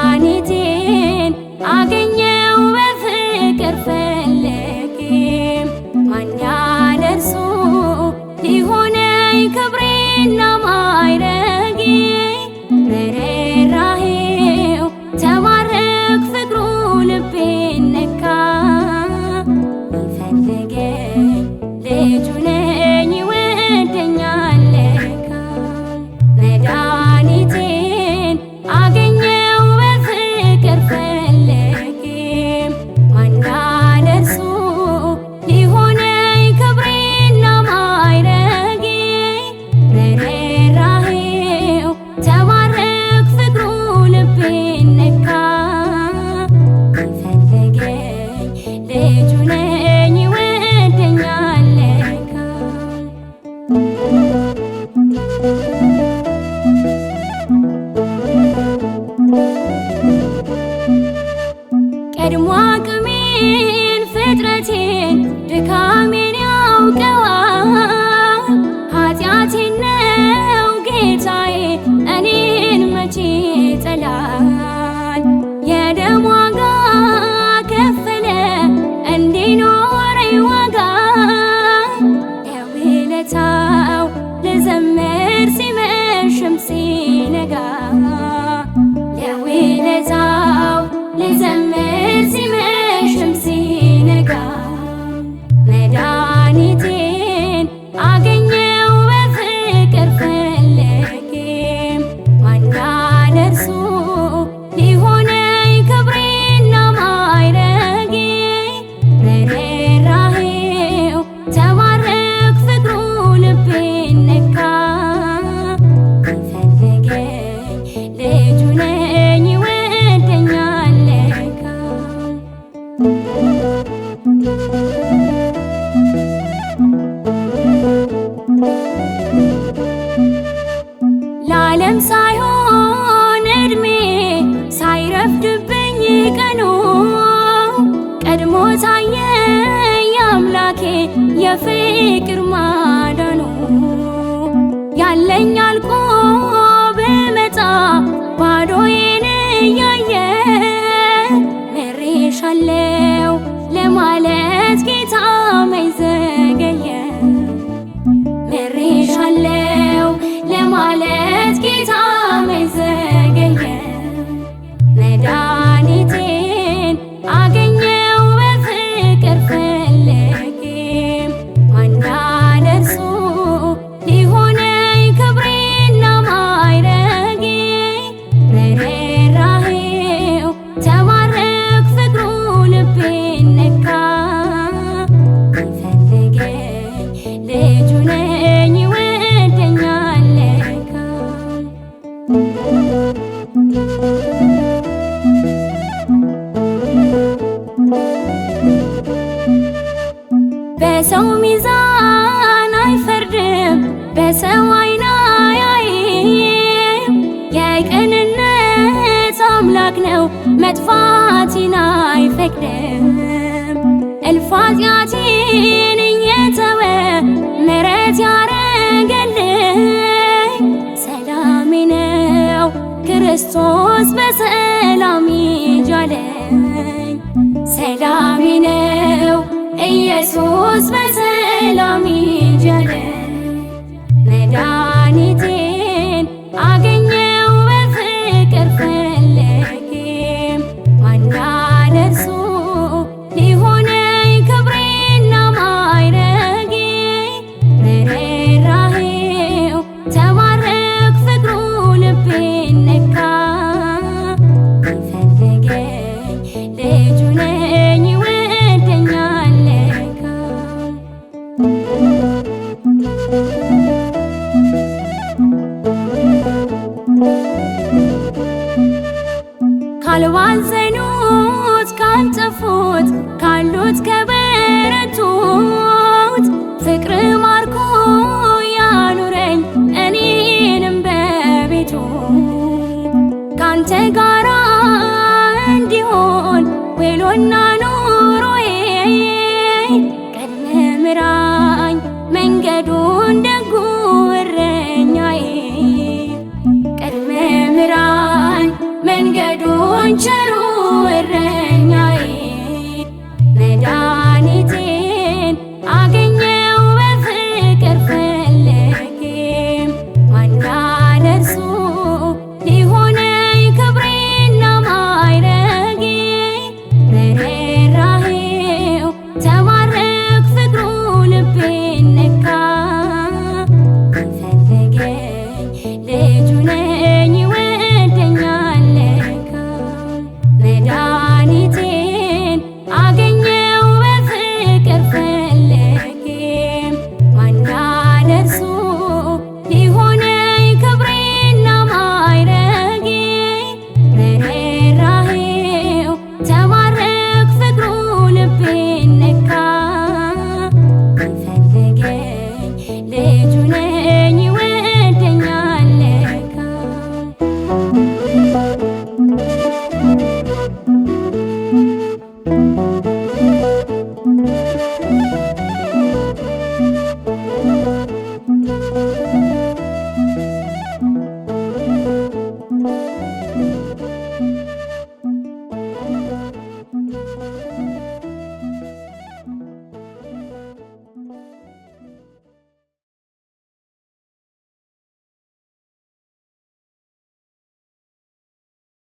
መድኃኒቴን አገኘው በፍቅር ፈለጌ ማን ያደርሱ ሊሆነኝ ክብሬና ማዕረጌ በርኅራኄው ተማረክ ፍቅሩ ልቤን ነካ ቢፈልገኝ ልጁ ነኝ ይወደኛል ለካ መድኃኒቴን አገኘው በፍቅር ፈለጌ ማን ያደርሱ ሊሆነኝ ክብሬና ማዕረጌ በርኅራኄው ተማረክ ፍቅሩ ልቤን ነካ ቢፈልገኝ ልጁ ነኝ ይወደኛል ለካ ቀድሞ አቅሜን ፍጥረቴን ድካሜን ያውቀዋል ኃጢአቴን ነው ጌታዬ እኔን መቼ ይጠላል የደም ዋጋ ከፈለ እንዲኖረኝ ዋጋ ለውለታው ልዘምር ሲመሽም ሲነጋ ለውለታው ልዘምር ሲመሽም ሲነጋ መድኃኒቴን አገኘው በፍቅር ፈለጌ ማን ያደርሱ ሊሆነኝ ክብሬና ማዕረጌ በርኅራኄው ተማረክ ፍቅሩ ልቤን ነካ ቢፈልገኝ ልጁ ነኝ ይወደኛል ለካ ለዓለም ሳይሆን ዕድሜ ሳይረፍድብኝ ቀኑ ቀድሞ ታየኝ አምላኬ የፍቅር ማዳኑ ያለኝ አልቆ ብመጣ ባዶዬን እያየ ምሬሻለው ለማለት ጌታ መች ዘገየ ምሬሻለው ለማለት ጌታ መች ዘገየ መድኃኒቴን አገኘው በፍቅር ፈለጌ ማን ያደርሱ ሊሆነኝ ክብሬና ማዕረጌ በርኅራኄው ተማረክ ፍቅሩ ልቤን ነካ ቢፈልገኝ ልጁ ነኝ ይወደኛል ለካ በሰው ሚዛን አይፈርድም በሰው ዓይን አያይም የቅንነት አምላክ ነው መጥፋቴን አይፈቅድም እልፍ ኃጢአቴን እየተወ ምሕረት ያረገልኝ ሰላሜ ነው ክርስቶስ በሰላም ይጃለኝ ሰላሜ ነው ኢየሱስ በሰላም ይጃለኝ መድኃኒቴን አገኘው በፍቅር ፈለጌ ማን ያደርሱ ሊሆነኝ ክብሬና ማዕረጌ በርኅራኄው ተማረክ ፍቅሩ ልቤን ነካ ቢፈልገኝ ልጁ ነኝ ይወደኛል ለካ ልጁ ነኝ